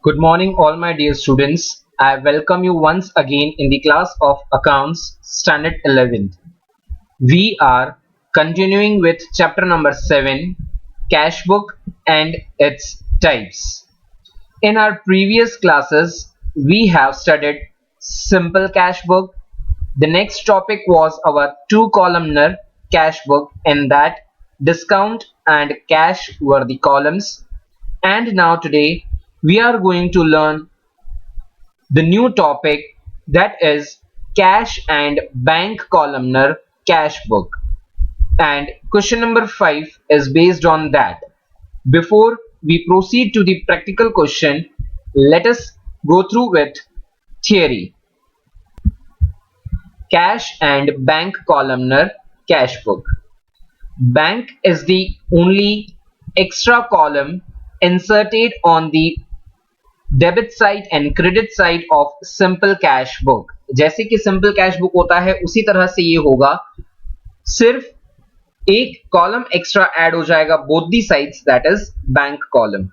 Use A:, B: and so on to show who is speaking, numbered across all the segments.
A: Good morning, all my dear students. I welcome you once again in the class of Accounts Standard 11th. We are continuing with chapter number 7, Cash Book and its types. In our previous classes, we have studied Simple Cash Book. The next topic was our two-columnar cash book, in that discount and cash were the columns. And now today we are going to learn the new topic, that is cash and bank columnar cash book, and question number 5 is based on that. Before we proceed to the practical question, let us go through with theory. Cash and bank columnar cash book. Bank is the only extra column inserted on the debit side and credit side of simple cash book. जैसे कि simple cash book होता है उसी तरह से ये होगा, सिर्फ एक कॉलम एक्स्ट्रा ऐड हो जाएगा both the sides, that is bank column.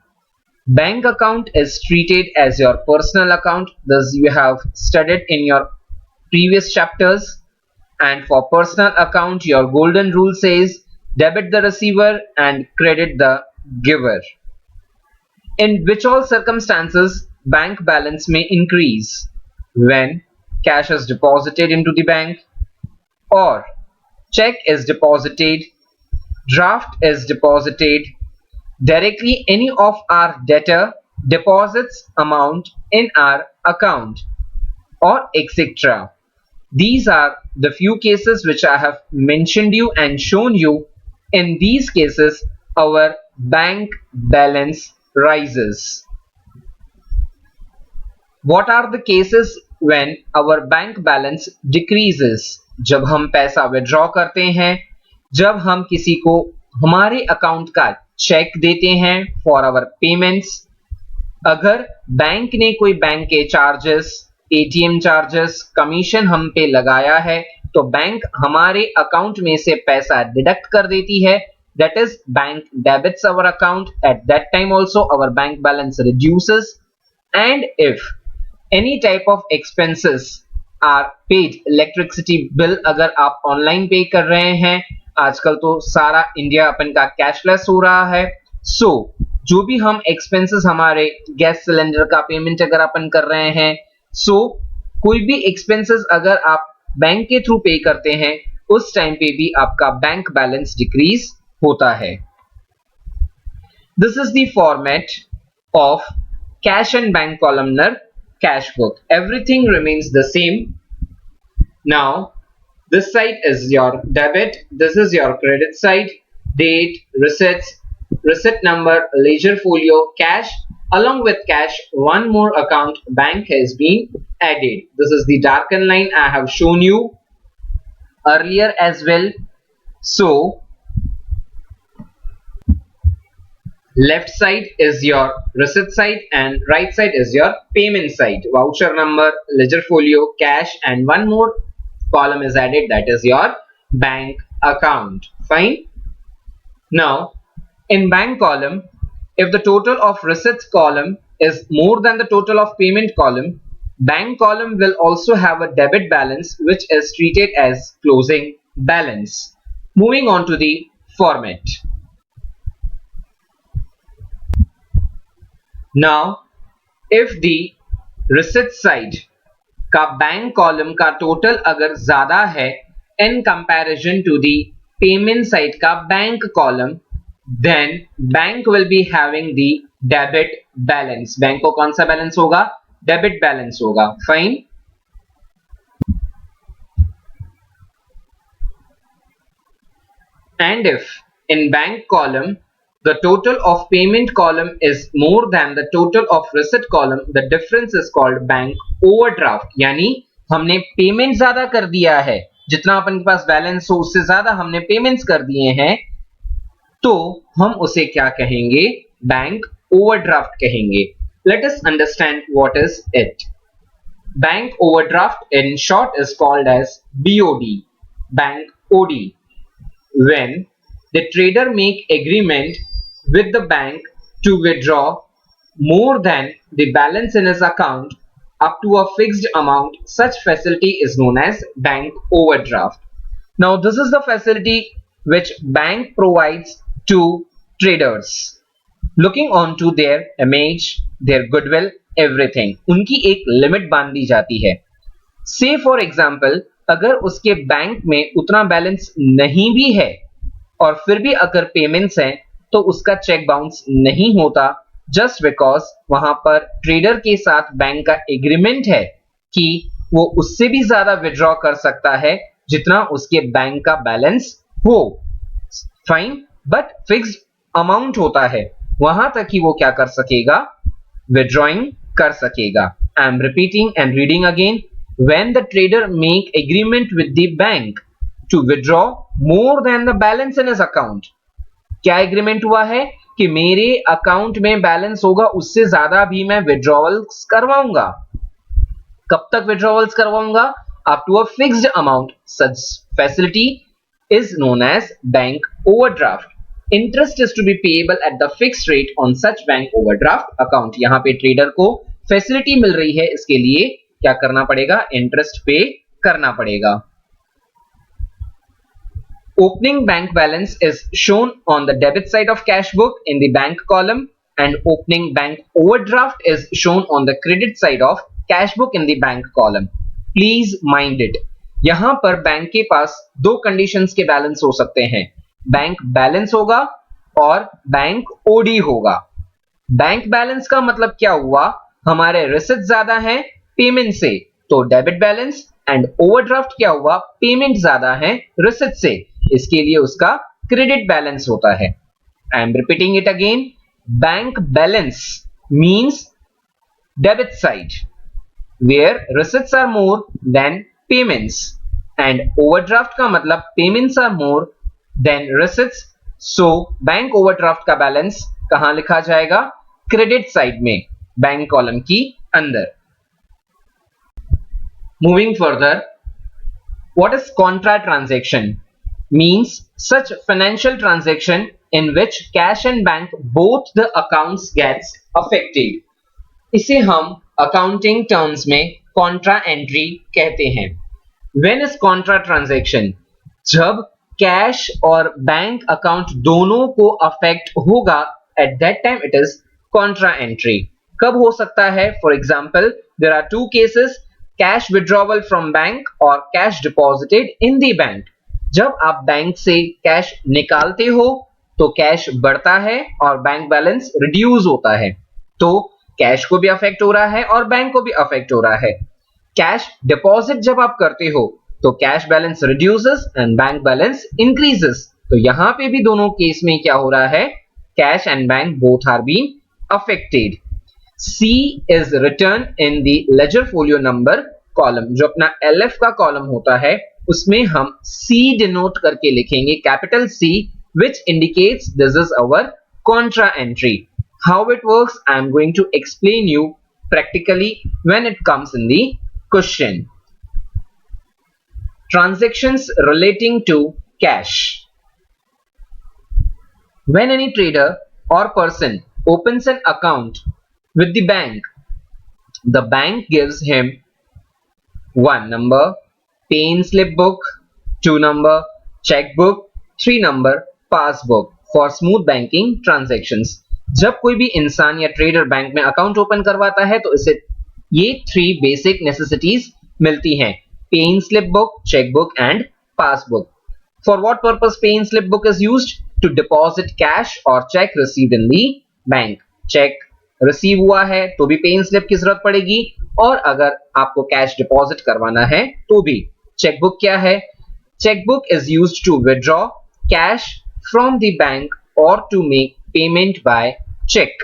A: Bank account is treated as your personal account. This you have studied in your previous chapters. And for personal account, your golden rule says debit the receiver and credit the giver. In which all circumstances bank balance may increase? When cash is deposited into the bank, or check is deposited, draft is deposited, directly any of our debtor deposits amount in our account, or etc. These are the few cases which I have mentioned you and shown you. In these cases our bank balance rises. What are the cases when our bank balance decreases? जब हम पैसा withdraw करते हैं, जब हम किसी को हमारे अकाउंट का चेक देते हैं फॉर आवर पेमेंट्स, अगर बैंक ने कोई बैंक के चार्जेस, एटीएम चार्जेस, कमीशन हम पे लगाया है तो बैंक हमारे अकाउंट में से पैसा डिडक्ट कर देती है. That is, bank debits our account. At that time also our bank balance reduces. And if any type of expenses are paid, electricity bill अगर आप ऑनलाइन पे कर रहे हैं, आजकल तो सारा इंडिया अपन का कैशलेस हो रहा है, सो जो भी हम एक्सपेंसेस, हमारे गैस सिलेंडर का पेमेंट अगर अपन कर रहे हैं, सो कोई भी एक्सपेंसेस अगर आप बैंक के थ्रू पे करते हैं, उस टाइम पे भी आपका बैंक बैलेंस डिक्रीज होता है. This is the format of cash and bank columnar cash book. Everything remains the same. Now this side is your debit, this is your credit side, date, receipts, receipt number, ledger folio, cash. Along with cash, one more account, bank, has been added. This is the darkened line I have shown you earlier as well. So left side is your receipt side and right side is your payment side. Voucher number, ledger folio, cash, and one more column is added, that is your bank account. Fine. Now in bank column, if the total of receipts column is more than the total of payment column, bank column will also have a debit balance which is treated as closing balance. Moving on to the format. Now if the receipt side का bank column का total अगर ज्यादा है in comparison to the payment side का bank column, then bank will be having the debit balance. Bank को कौन सा balance होगा? डेबिट बैलेंस होगा. Fine. And if in bank column the total of payment column is more than the total of receipt column, the difference is called bank overdraft. यानी हमने payment ज्यादा कर दिया है, जितना अपन के पास बैलेंस हो उससे ज्यादा हमने पेमेंट्स कर दिए हैं, तो हम उसे क्या कहेंगे? बैंक ओवरड्राफ्ट कहेंगे. Let us understand what is it. Bank overdraft in short is called as BOD, bank OD. When the trader make agreement with the bank to withdraw more than the balance in his account up to a fixed amount, such facility is known as bank overdraft. Now, this is the facility which bank provides to traders. Looking onto their image, their goodwill, everything, उनकी एक limit बांध दी जाती है. से for example अगर उसके bank में उतना बैलेंस नहीं भी है और फिर भी अगर पेमेंट्स हैं तो उसका चेक बाउंस नहीं होता, जस्ट बिकॉज वहां पर ट्रेडर के साथ बैंक का एग्रीमेंट है कि वो उससे भी ज्यादा विड्रॉ कर सकता है जितना उसके बैंक का बैलेंस हो. फाइन, बट फिक्स्ड अमाउंट होता है, वहां तक ही वो क्या कर सकेगा, विड्रॉइंग कर सकेगा. आई am repeating and reading again. When the trader make agreement with the bank to withdraw more than the balance in his account, क्या एग्रीमेंट हुआ है कि मेरे अकाउंट में बैलेंस होगा उससे ज्यादा भी मैं विड्रॉवल्स करवाऊंगा. कब तक विड्रॉवल्स करवाऊंगा? Up to a fixed amount. Such facility is known as bank overdraft. Interest is to be payable at the fixed rate on such bank overdraft account. यहां पे ट्रेडर को फैसिलिटी मिल रही है, इसके लिए क्या करना पड़ेगा, इंटरेस्ट पे करना पड़ेगा. Opening bank balance is shown on the debit side of cash book in the bank column and opening bank overdraft is shown on the credit side of cash book in the bank column. Please mind it. यहां पर bank के पास दो conditions के balance हो सकते हैं, bank balance होगा और बैंक ओडी होगा. बैंक बैलेंस का मतलब क्या हुआ, हमारे रिसीट्स ज्यादा हैं पेमेंट से, तो डेबिट बैलेंस. एंड ओवरड्राफ्ट क्या हुआ, पेमेंट ज्यादा है रिसीट से, इसके लिए उसका क्रेडिट बैलेंस होता है. I am repeating it again. Bank balance means debit side where receipts are more than payments and overdraft का मतलब payments are more than receipts. So bank overdraft का बैलेंस कहां लिखा जाएगा, क्रेडिट साइड में, bank column की अंदर. Moving further, what is contra transaction? Means such financial transaction in which cash and bank both the accounts gets affected. इसे हम accounting terms में contra entry कहते हैं. When is contra transaction? जब cash और bank account दोनों को affect होगा, at that time it is contra entry. कब हो सकता है? For example, there are two cases. Cash withdrawal from bank और cash deposited in the bank. जब आप बैंक से कैश निकालते हो तो कैश बढ़ता है और बैंक बैलेंस रिड्यूस होता है, तो कैश को भी अफेक्ट हो रहा है और बैंक को भी अफेक्ट हो रहा है. कैश डिपॉजिट जब आप करते हो तो cash balance reduces and bank balance increases. तो यहां पे भी दोनों केस में क्या हो रहा है, cash and bank both are being affected. C is written in the ledger folio number column. जो अपना LF का कॉलम होता है उसमें हम C डिनोट करके लिखेंगे, capital C, which indicates this is our contra entry. How it works, I am going to explain you practically when it comes in the question. Transactions relating to cash. When any trader or person opens an account with the bank gives him 1 number pay-in slip book, 2 number checkbook, 3 number passbook for smooth banking transactions. जब कोई भी इंसान या trader bank में account open करवाता है तो इसे ये 3 बेसिक नेसेसिटीज मिलती हैं, pay-in slip book, chequebook and passbook. For what purpose pay-in slip book is used? To deposit cash और cheque received in the bank. Cheque receive हुआ है तो भी पे इन स्लिप की जरूरत पड़ेगी, और अगर आपको कैश डिपॉजिट करवाना है तो भी. चेकबुक क्या है? Chequebook is used to withdraw cash from the bank और to make payment by cheque.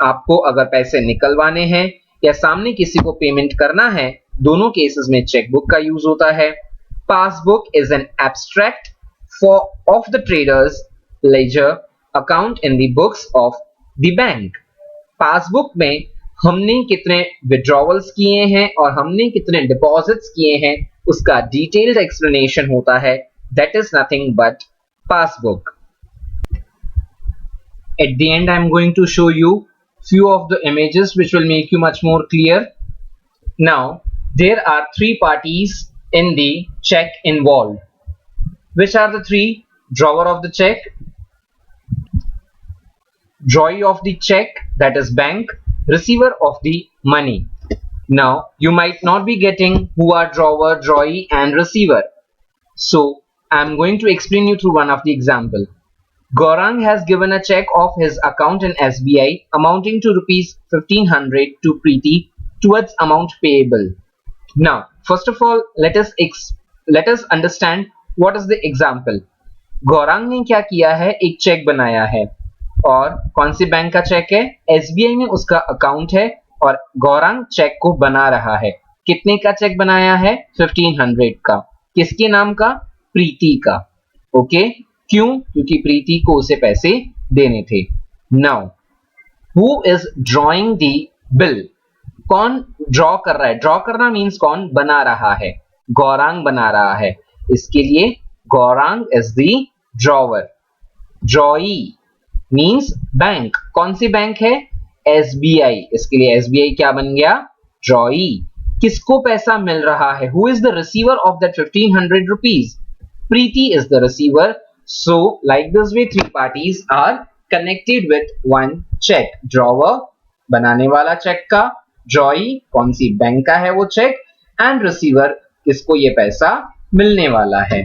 A: आपको अगर पैसे निकलवाने हैं या सामने किसी को पेमेंट करना है, दोनों केसेस में चेकबुक का यूज होता है. Passbook is an abstract of the traders ledger account in the books of the bank. Passbook में हमने कितने विड्रॉवल्स किए हैं और हमने कितने डिपॉजिट्स किए हैं उसका डिटेल्ड एक्सप्लेनेशन होता है. That is nothing but passbook. At the end, I am going to show you few of the images which will make you much more clear. Now there are three parties in the check involved. Which are the three? Drawer of the check, drawee of the check, that is bank, receiver of the money. Now you might not be getting who are drawer, drawee and receiver. So I'm going to explain you through one of the example. Gaurang has given a check of his account in SBI amounting to rupees 1500 to Preeti towards amount payable. Now first of all let us understand what is the example. Gaurang ने क्या किया है, एक check बनाया है और कौन सी bank का चेक है, SBI में उसका अकाउंट है और गौरांग चेक को बना रहा है। कितने का चेक बनाया है? 1500 का। किसके नाम का? प्रीति का। ओके, क्यों? क्योंकि प्रीति को उसे पैसे देने थे। Now who is drawing the bill? कौन ड्रॉ कर रहा है? ड्रॉ करना मीन्स कौन बना रहा है? गौरांग बना रहा है, इसके लिए Gaurang is the drawer. ड्रॉई means bank. कौन सी बैंक है? SBI, इसके लिए SBI क्या बन गया? ड्रॉई। किसको पैसा मिल रहा है? Who is the receiver of that 1500 rupees? Preeti is the receiver. So like this way three parties are connected with one check. Drawer बनाने वाला चेक का, ड्रॉई कौन सी बैंक का है वो चेक, एंड रिसीवर किसको ये पैसा मिलने वाला है।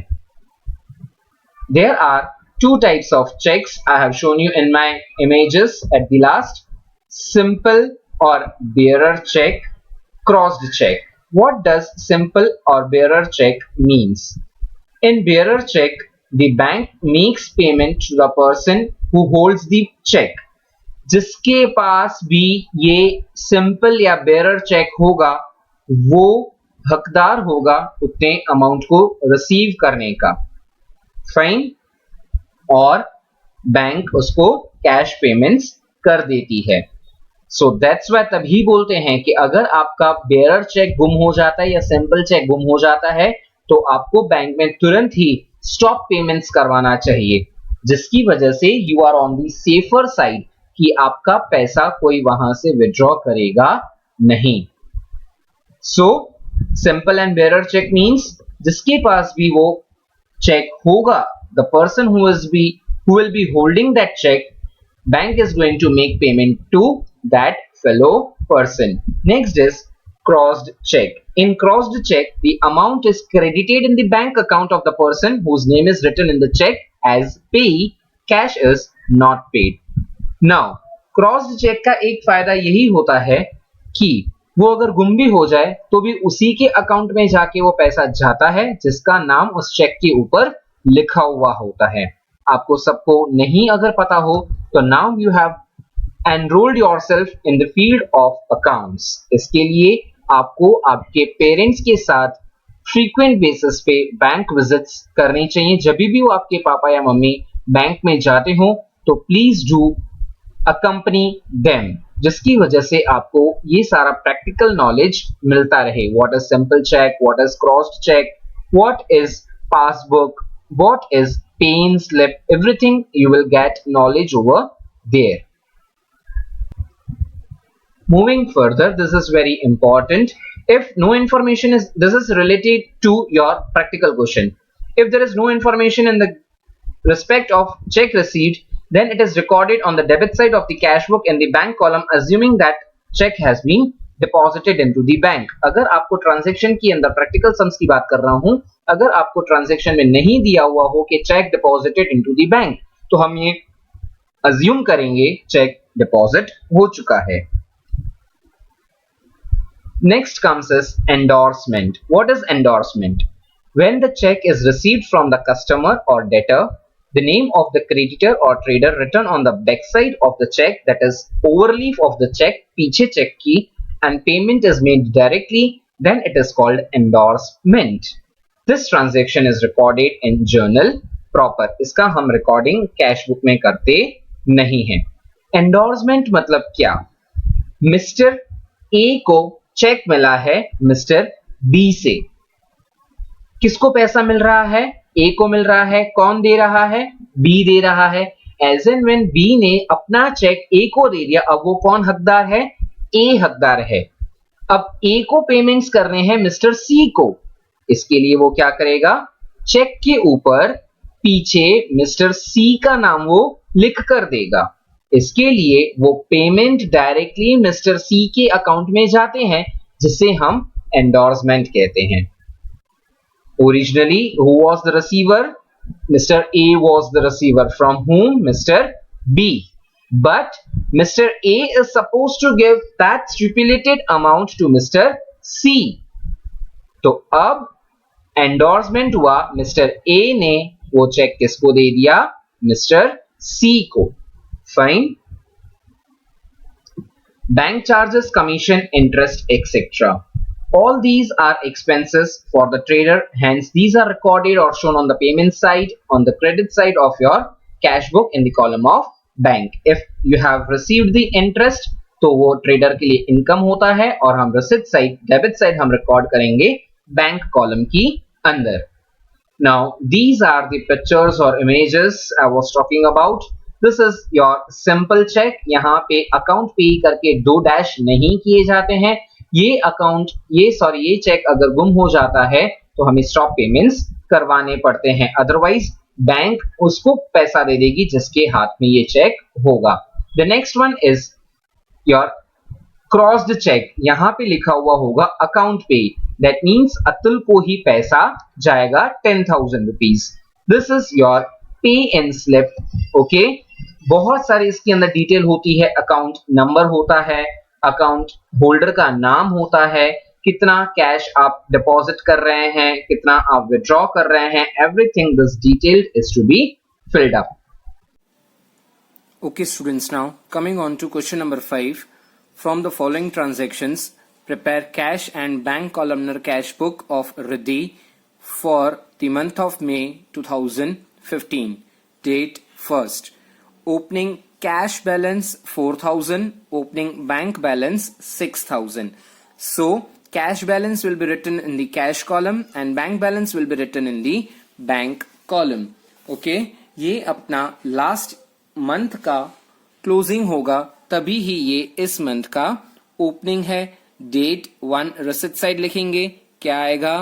A: There are two types of checks I have shown you in my images at the last. Simple or bearer check, crossed check. What does simple or bearer check means? In bearer check, the bank makes payment to the person who holds the check. जिसके पास भी ये simple या bearer check होगा वो हकदार होगा उतने अमाउंट को रिसीव करने का। फाइन। और बैंक उसको कैश पेमेंट्स कर देती है। सो दैट्स वाई तभी बोलते हैं कि अगर आपका बेयरर चेक गुम हो जाता है या सिंपल चेक गुम हो जाता है तो आपको बैंक में तुरंत ही स्टॉप पेमेंट्स करवाना चाहिए, जिसकी वजह से you are on the safer side कि आपका पैसा कोई वहां से विड्रॉ करेगा नहीं। So simple and bearer cheque means जिसके पास भी वो चेक होगा, the person who will be holding that check, bank is going to make payment to that fellow person. Next is crossed check. In crossed check, the amount is credited in the bank account of the person whose name is written in the check as payee. Cash is not paid. Now crossed check का एक फायदा यही होता है कि वो अगर गुम भी हो जाए तो भी उसी के अकाउंट में जाके वो पैसा जाता है जिसका नाम उस चेक के ऊपर लिखा हुआ होता है। आपको सबको नहीं अगर पता हो तो now you have enrolled yourself in the field of accounts. इसके लिए आपको आपके पेरेंट्स के साथ फ्रीक्वेंट बेसिस पे बैंक विजिट्स करनी चाहिए। जब भी वो आपके पापा या मम्मी बैंक में जाते हो तो प्लीज डू अकम्पनी देम, जिसकी वजह से आपको ये सारा प्रैक्टिकल नॉलेज मिलता रहे। What is simple cheque, what is crossed cheque, what is passbook, what is pay-in slip, everything you will get knowledge over there. Moving further, this is very important. If no information is, this is related to your practical question. If there is no information in the respect of check receipt, then it is recorded on the debit side of the cash book in the bank column, assuming that check has been deposited into the bank. अगर आपको transaction के अंदर practical sums की बात कर रहा हूं, अगर आपको ट्रांजैक्शन में नहीं दिया हुआ हो कि check deposited into the bank, तो हम ये अज्यूम करेंगे चेक डिपॉजिट हो चुका है। Next comes is endorsement. What is endorsement? When the cheque is received from the customer और debtor, the name of the creditor or trader written on the back side of the check, that is overleaf of the check, पीछे check की, and payment is made directly, then it is called endorsement. This transaction is recorded in journal proper. इसका हम recording cash book में करते नहीं है। Endorsement मतलब क्या? मिस्टर ए को चेक मिला है मिस्टर बी से। किसको पैसा मिल रहा है? ए को मिल रहा है। कौन दे रहा है? बी दे रहा है। एज एंड व्हेन बी ने अपना चेक ए को दे दिया, अब वो कौन हकदार है? ए हकदार है। अब ए को पेमेंट्स करने हैं मिस्टर सी को, इसके लिए वो क्या करेगा? चेक के ऊपर पीछे मिस्टर सी का नाम वो लिख कर देगा। इसके लिए वो पेमेंट डायरेक्टली मिस्टर सी के अकाउंट में जाते हैं, जिसे हम एंडोर्समेंट कहते हैं। Originally who was the receiver? Mr. A was the receiver. From whom? Mr. B. But Mr. A is supposed to give that stipulated amount to Mr. C. तो अब एंडोर्समेंट हुआ, मिस्टर ए ने वो check किसको दे दिया? Mister सी को। Fine. Bank charges, commission, interest etcetera. All these are expenses for the trader, hence these are recorded or shown on the payment side, on the credit side of your cash book in the column of bank. If you have received the interest, तो वो trader के लिए income होता है, और हम receipt side, debit side हम record करेंगे बैंक कॉलम की अंदर. Now these are the pictures or images I was talking about. This is your simple check. यहाँ पे अकाउंट पे करके 2 डैश नहीं किए जाते हैं. ये चेक अगर गुम हो जाता है तो हमें स्टॉप पेमेंट्स करवाने पड़ते हैं, अदरवाइज बैंक उसको पैसा दे देगी जिसके हाथ में ये चेक होगा. The next one is your crossed cheque. यहां पे लिखा हुआ होगा अकाउंट पे, दैट मींस अतुल को ही पैसा जाएगा 10,000 रुपीज. दिस इज योर पे इन स्लिप. ओके, बहुत सारी इसके अंदर डिटेल होती है. अकाउंट नंबर होता है, अकाउंट होल्डर का नाम होता है, कितना कैश आप डिपॉजिट कर रहे हैं, कितना आप विड्रॉ कर रहे हैं, everything this detailed is to be filled up.
B: Okay students, now coming on to question number 5. From the following transactions, prepare cash and bank columnar cash book of Riddhi for the month of May 2015. Date first. Opening cash balance 4,000, opening bank balance 6,000. So cash balance will be written in the cash column and bank balance will be written in the bank column. Okay, ये अपना last month का closing होगा, तभी ही ये इस month का opening है. Date 1 receipt side लिखेंगे, क्या आएगा?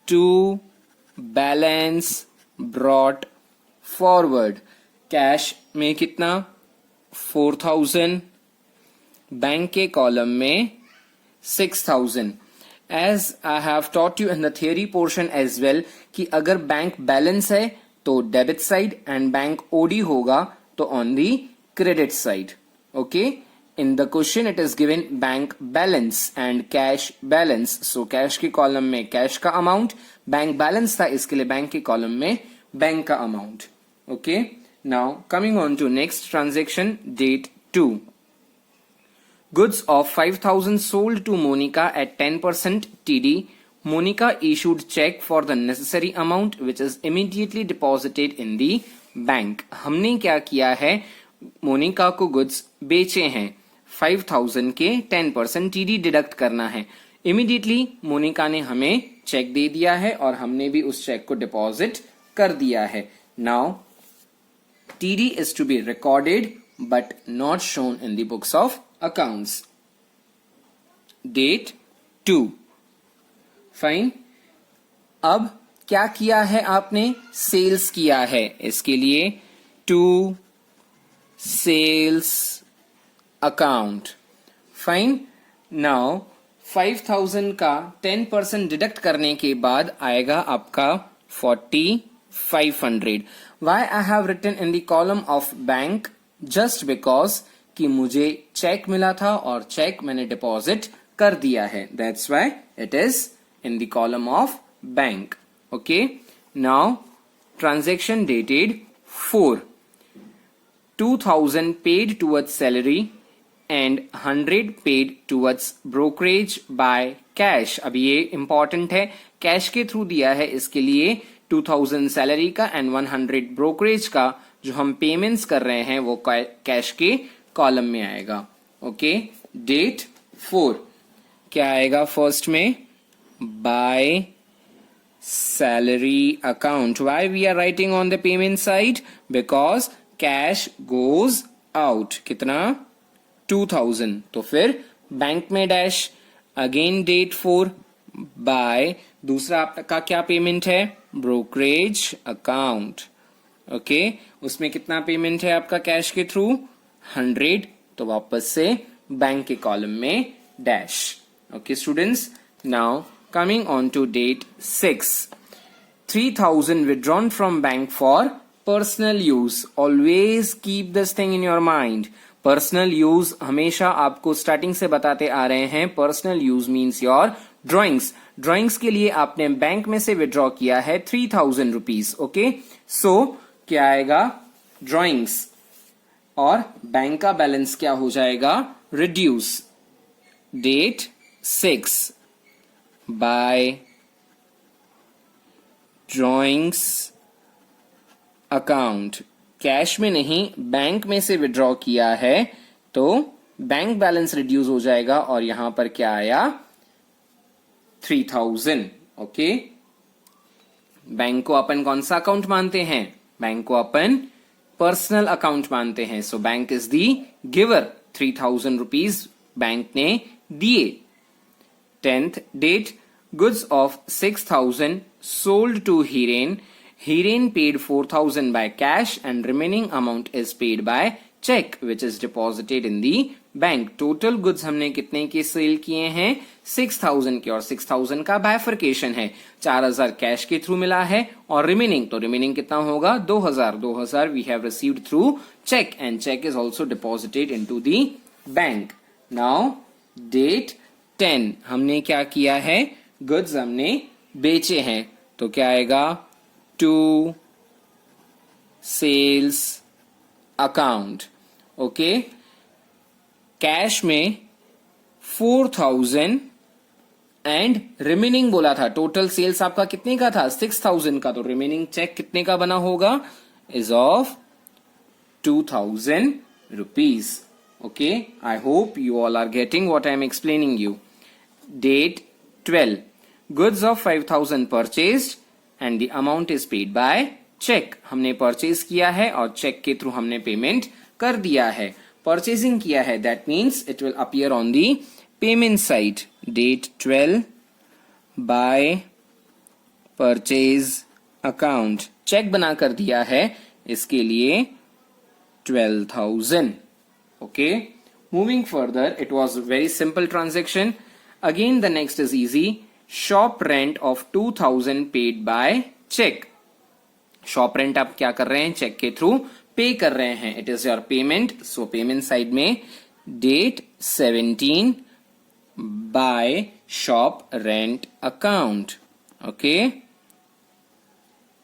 B: To balance brought forward. Cash में कितना? 4,000, बैंक के कॉलम में 6,000. As I have taught you in the theory portion as well कि अगर बैंक बैलेंस है तो debit side and bank OD होगा तो on the credit side. Okay, in the question it is given bank balance and cash balance. So cash के column में cash का amount, bank balance था इसके लिए बैंक के कॉलम में बैंक का amount. Okay, now coming on to next transaction, date 2. Goods of 5,000 sold to Monica at 10% TD. Monica issued check for the necessary amount which is immediately deposited in the bank. हमने क्या किया है? मोनिका को goods बेचे हैं, 5,000 के 10% TD deduct करना है. इमीडिएटली मोनिका ने हमें चेक दे दिया है और हमने भी उस चेक को डिपॉजिट कर दिया है. Now TD is to be recorded but not shown in the books of accounts. Date 2. Fine. अब क्या किया है आपने? सेल्स किया है. इसके लिए to sales account. Fine. Now 5,000 का 10% डिडक्ट करने के बाद आएगा आपका 4,500. Why I have written in the column of bank? Just because कि मुझे चेक मिला था और चेक मैंने डिपॉजिट कर दिया है. That's why it is in the column of bank. Okay. Now transaction dated 4. 2,000 paid towards salary and 100 paid towards brokerage by cash. अब ये important है, कैश के थ्रू दिया है, इसके लिए 2,000 सैलरी का एंड 100 ब्रोकरेज का जो हम पेमेंट्स कर रहे हैं वो कैश के कॉलम में आएगा. ओके, डेट 4 क्या आएगा? फर्स्ट में by salary account. Why we are writing on the payment side? Because cash goes out, कितना 2000, तो फिर बैंक में डैश, अगेन डेट 4 बाय, दूसरा आपका क्या पेमेंट है, ब्रोकरेज अकाउंट, ओके, उसमें कितना पेमेंट है आपका कैश के थ्रू 100, तो वापस से बैंक के कॉलम में dash. Okay students, now coming on to date 6, 3000 withdrawn from bank for personal use. Always keep this thing in your mind. Personal use हमेशा आपको स्टार्टिंग से बताते आ रहे हैं। Personal use means your drawings. Drawings के लिए आपने बैंक में से विड्रॉ किया है 3000 रुपीज। ओके, सो क्या आएगा, ड्रॉइंग्स, और बैंक का बैलेंस क्या हो जाएगा, reduce date 6 by drawings account. Cash में नहीं, बैंक में से विड्रॉ किया है तो बैंक बैलेंस रिड्यूस हो जाएगा, और यहां पर क्या आया 3000। ओके, बैंक को अपन कौन सा अकाउंट मानते हैं, बैंक को अपन पर्सनल अकाउंट मानते हैं। So bank is the giver, 3000 rupees bank ने दिए। 10th date, goods of 6000 sold to Hiren. Hiren paid 4000 by cash and remaining amount is paid by check which is deposited in the bank. Total goods हमने कितने के cell किए हैं, 6000 के, और 6000 का बाइफर्केशन है, 4000 कैश के थ्रू मिला है, और रिमेनिंग, तो रिमेनिंग कितना होगा 2000 we have received through cheque and cheque is also deposited into the bank. Now date 10, हमने क्या किया है, गुड्स हमने बेचे हैं, तो क्या आएगा, to sales account. Okay, cash में 4000 एंड रिमेनिंग बोला था, टोटल सेल्स आपका कितने का था 6000 का, तो रिमेनिंग चेक कितने का बना होगा, is of 2000 rupees. Okay, I hope you all are getting what I am explaining you. Date 12, goods of 5000 purchased and the amount is paid by cheque. हमने परचेज किया है और चेक के थ्रू हमने पेमेंट कर दिया है, परचेजिंग किया है, that means it will appear on the payment side. Date 12 by purchase account, cheque बना कर दिया है, इसके लिए 12,000। Okay, moving further, it was very simple transaction. Again the next is easy, shop rent of 2000 paid by cheque. Shop rent आप क्या कर रहे हैं, चेक के थ्रू पे कर रहे हैं, it is your payment. So payment side में date 17 by shop rent account. Okay,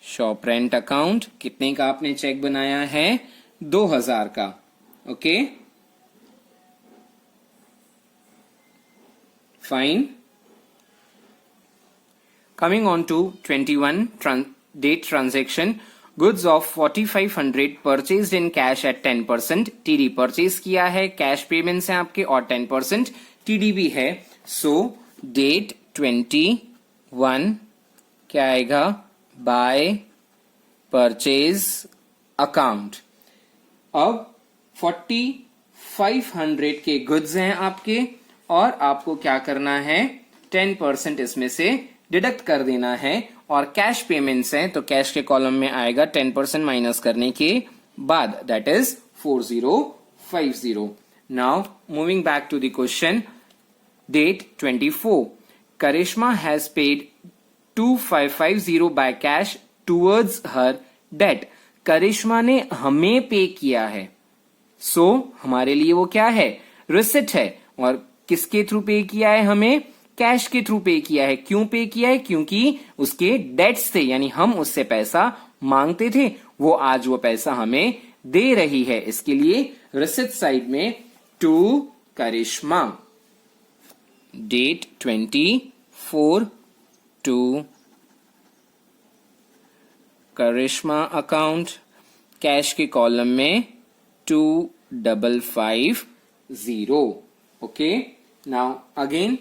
B: shop rent account, कितने का आपने चेक बनाया है, 2000 का। Okay, fine. Coming on to 21 date transaction, goods of 4500 purchased in cash at 10%, TD purchase किया है, cash payments हैं आपके, और 10% TD भी है। सो डेट 21 क्या आएगा, बाय परचेज अकाउंट। अब 4500 के गुड्स हैं आपके, और आपको क्या करना है, 10% इसमें से डिडक्ट कर देना है, और कैश पेमेंट्स हैं तो कैश के कॉलम में आएगा 10% माइनस करने के बाद, that is 4050। Now moving back to the question, date 24, Karishma has paid 2550 by cash towards her debt. Karishma ने हमें पे किया है, सो हमारे लिए वो क्या है, रिसिट है, और किसके थ्रू पे किया है, हमें कैश के थ्रू पे किया है। क्यों पे किया है, क्योंकि उसके डेट्स थे, यानी हम उससे पैसा मांगते थे, वो आज वो पैसा हमें दे रही है, इसके लिए रिसिट साइड में to Karishma. Date 24 to Karishma account, cash के कॉलम में 2550। Okay, now again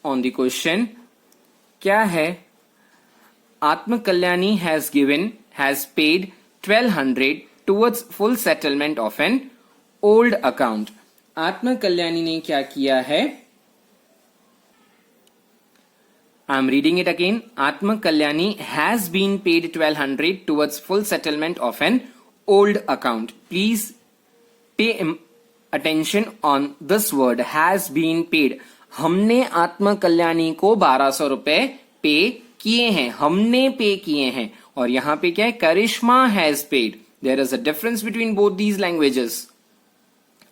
B: on the question, क्या है, Atma Kalyani has paid 1200 towards full settlement of an old account. आत्मा कल्याणी ने क्या किया है? I am reading it again. Atma Kalyani has been paid 1200 towards full settlement of an old account. Please pay attention on this word, has been paid. हमने आत्मा कल्याणी को 1200 रुपए पे किए हैं, हमने पे किए हैं. और यहां पे क्या है? Karishma has paid. There is a difference between both these languages.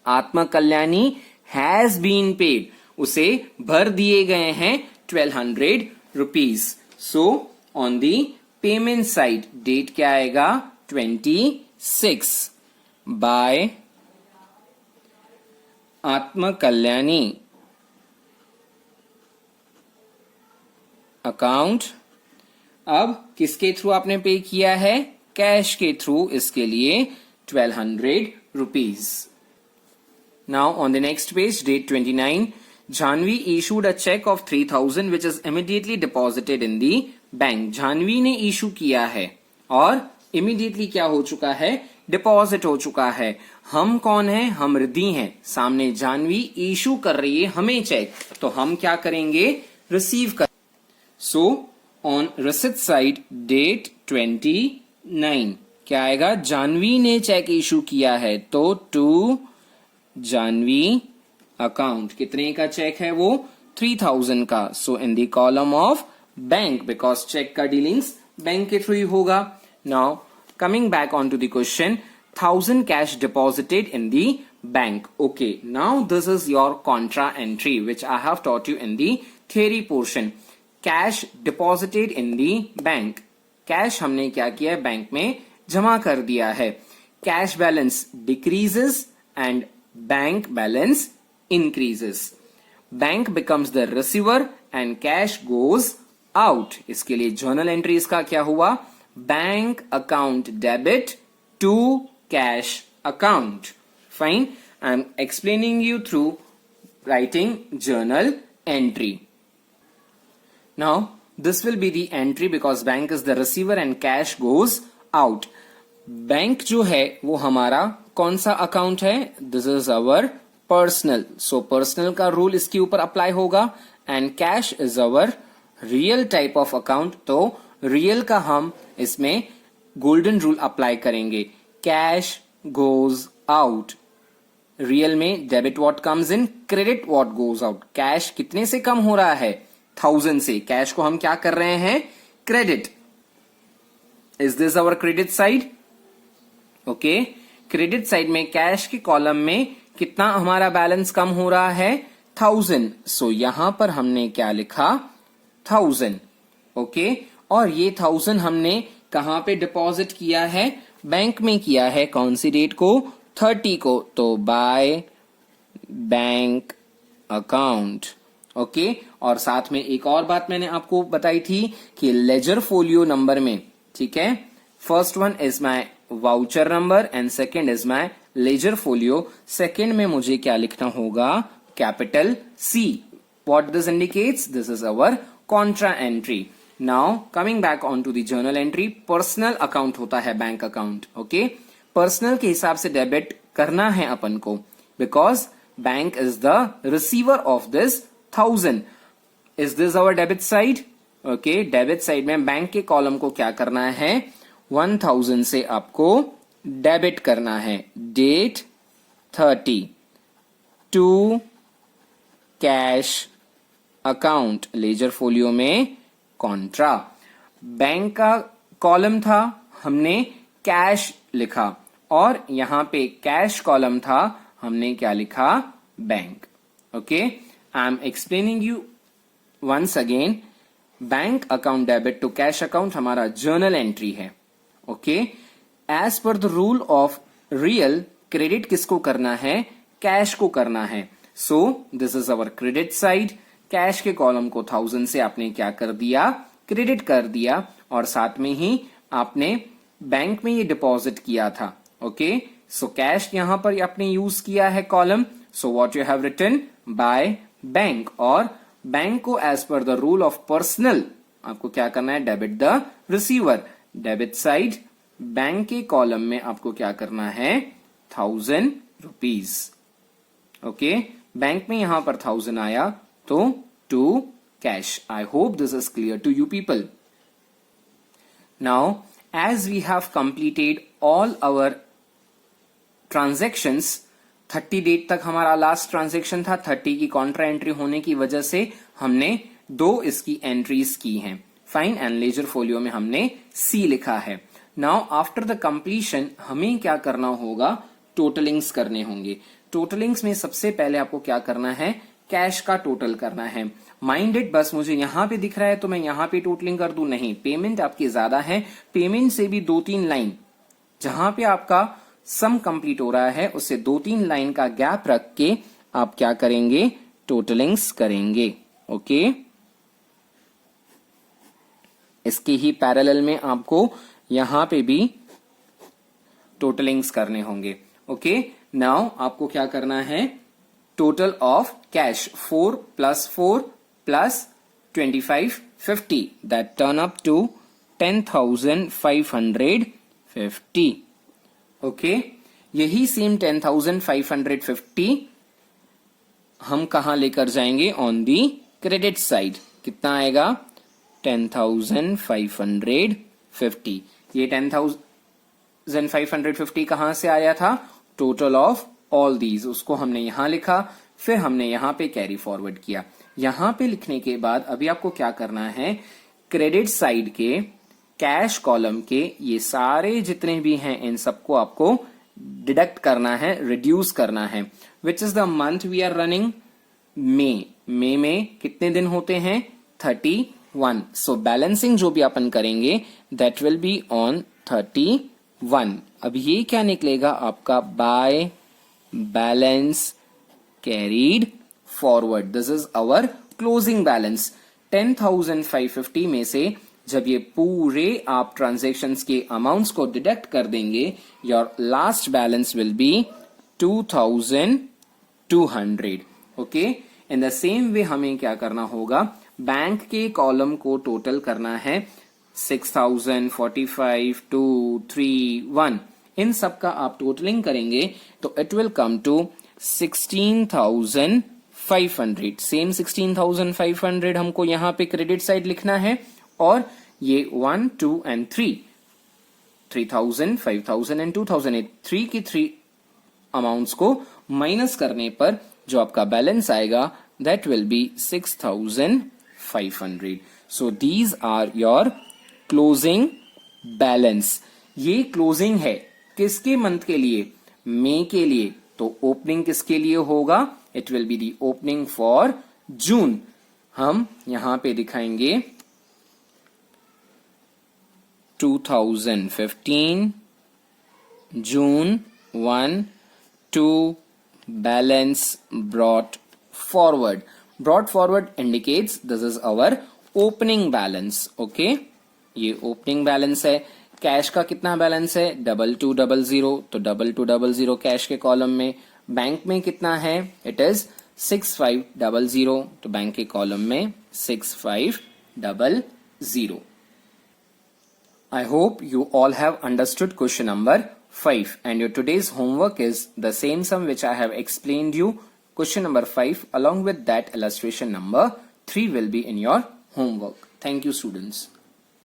B: Atma Kalyani has been paid, उसे भर दिए गए हैं 1200 rupees. So on the payment side date क्या आएगा? 26 बाय आत्मा कल्याणी अकाउंट. अब किसके थ्रू आपने पे किया है? कैश के थ्रू. इसके लिए 1200 rupees. Now on the next page, date 29, Janvi issued a check of 3000 which is immediately deposited in the bank. Janvi ने इशू किया है और immediately क्या हो चुका है? डिपॉजिट हो चुका है. हम कौन है? हम रिद्धि हैं. सामने जानवी इशू कर रही है हमें चेक, तो हम क्या करेंगे? रिसीव कर. So on receipt side date 29 क्या आएगा? जानवी ने चेक इशू किया है, तो टू जानवी अकाउंट. कितने का चेक है वो? 3000 का. So in the column of bank, because cheque का डीलिंग्स बैंक के थ्रू ही होगा. Now coming back on to the question, 1000 cash deposited in the bank. Okay, now this is your contra entry which I have taught you in the theory portion. Cash deposited in the bank. Cash हमने क्या किया है? Bank में जमा कर दिया है. Cash balance decreases and bank balance increases. Bank becomes the receiver and cash goes out. इसके लिए journal entry इसका क्या हुआ? Bank account debit to cash account. Fine. I'm explaining you through writing journal entry. Now this will be the entry because bank is the receiver and cash goes out. Bank जो है वो हमारा कौन सा account है? This is our personal. So personal का rule इसके ऊपर अप्लाई होगा. And cash is our real type of account, तो रियल का हम इसमें गोल्डन रूल अप्लाई करेंगे. Cash goes out. रियल में debit what comes in, credit what goes out. Cash कितने से कम हो रहा है? 1000 से. कैश को हम क्या कर रहे हैं? Credit. Is this our credit side? Okay, credit side में कैश के कॉलम में कितना हमारा बैलेंस कम हो रहा है? 1000. सो यहां पर हमने क्या लिखा? 1000. ओके, और ये 1000 हमने कहां पे डिपॉजिट किया है? बैंक में किया है. कौन सी डेट को? 30 को. तो बाय बैंक अकाउंट. ओके, और साथ में एक और बात मैंने आपको बताई थी कि लेजर फोलियो नंबर में, ठीक है, first one is my voucher number and second is my ledger folio. Second में मुझे क्या लिखना होगा? Capital C. What this indicates? This is our contra entry. Now coming back on to the journal entry. Personal account होता है bank account. Okay, personal के हिसाब से डेबिट करना है अपन को, because bank is the receiver of this 1000. Is this our debit side? Okay, debit side में bank के कॉलम को क्या करना है? 1000 से आपको डेबिट करना है. Date 30 to cash account. Ledger folio में कॉन्ट्रा. बैंक का कॉलम था, हमने कैश लिखा, और यहां पे कैश कॉलम था, हमने क्या लिखा? Bank. Okay, I am explaining you once again. Bank account debit to cash account हमारा जर्नल एंट्री है. Okay, as per the rule of real, credit किसको करना है? कैश को करना है. So this is our credit side. Cash के column को 1000 से आपने क्या कर दिया? क्रेडिट कर दिया, और साथ में ही आपने बैंक में ये डिपॉजिट किया था. ओके, सो कैश यहां पर आपने यूज किया है column. So what you have written? By bank. और बैंक को as per the rule of personal आपको क्या करना है? Debit the receiver. Debit side bank के कॉलम में आपको क्या करना है 1000 रुपीज। ओके, बैंक में यहां पर 1000 आया तो to cash. I hope this is clear to you people. Now as we have completed all our transactions, 30 date तक हमारा लास्ट ट्रांजेक्शन था। 30 की कॉन्ट्रा एंट्री होने की वजह से हमने 2 इसकी एंट्रीज की हैं। फाइन एंड लेजर फोलियो में हमने सी लिखा है। नाउ आफ्टर द कंप्लीशन हमें क्या करना होगा, टोटलिंग्स करने होंगे। टोटलिंग्स में सबसे पहले आपको क्या करना है, कैश का टोटल करना है। माइंडेड बस मुझे यहां पे दिख रहा है तो मैं यहां पे टोटलिंग कर दूं, नहीं, पेमेंट आपकी ज्यादा है। पेमेंट से भी 2-3 लाइन जहां पे आपका सम कंप्लीट हो रहा है उससे 2-3 लाइन का गैप रख के आप क्या करेंगे, टोटलिंग्स करेंगे। ओके, इसके ही पैरेलल में आपको यहां पे भी टोटलिंग्स करने होंगे। ओके, नाउ आपको क्या करना है, total of cash 4 + 4 + 25 50 that turn up to 10,550। Okay, यही सेम 10,550 हम कहां लेकर जाएंगे, ऑन दी क्रेडिट साइड। कितना आएगा 10,550। ये 10,550 कहां से आया था, टोटल ऑफ ऑल दीज, उसको हमने यहां लिखा, फिर हमने यहां पे कैरी फॉरवर्ड किया। यहां पे लिखने के बाद अभी आपको क्या करना है, क्रेडिट साइड के कैश कॉलम के ये सारे जितने भी हैं इन सबको आपको डिडक्ट करना है, रिड्यूस करना है। Which is the month we are running, May में कितने दिन होते हैं 31। सो बैलेंसिंग जो भी अपन करेंगे दैट विल बी ऑन 31। अब ये क्या निकलेगा आपका, by balance carried forward. This is our closing balance. 10,550 में से जब ये पूरे आप ट्रांजैक्शंस के अमाउंट्स को डिडक्ट कर देंगे, your last balance will be 2,200। Okay, in the same way हमें क्या करना होगा, बैंक के कॉलम को टोटल करना है 6,000, 45, 2, 3, 1। इन सब का आप टोटलिंग करेंगे तो it will come to 16,500। Same 16,500 हमको यहां पे क्रेडिट साइड लिखना है, और ये 1, 2 and 3, 3,000, 5,000 and 2,000, 3 की 3 अमाउंट्स को माइनस करने पर जो आपका बैलेंस आएगा that will be 6,500। So these are your closing balance. ये क्लोजिंग है किसके मंथ के लिए, मई के लिए। तो ओपनिंग किसके लिए होगा, it will be the opening for जून। हम यहां पे दिखाएंगे 2015 June 1 to balance brought forward. Brought forward indicates this is our opening balance. Okay, ये opening balance है। कैश का कितना बैलेंस है 2200, तो 2200 कैश के कॉलम में। बैंक में कितना है, इट इज 6500, तो बैंक के कॉलम में 6500। I hope you all have understood question number 5, and your today's homework is the same sum which I have explained you. Question number 5 along with that illustration number 3 will be in your homework. Thank you, students.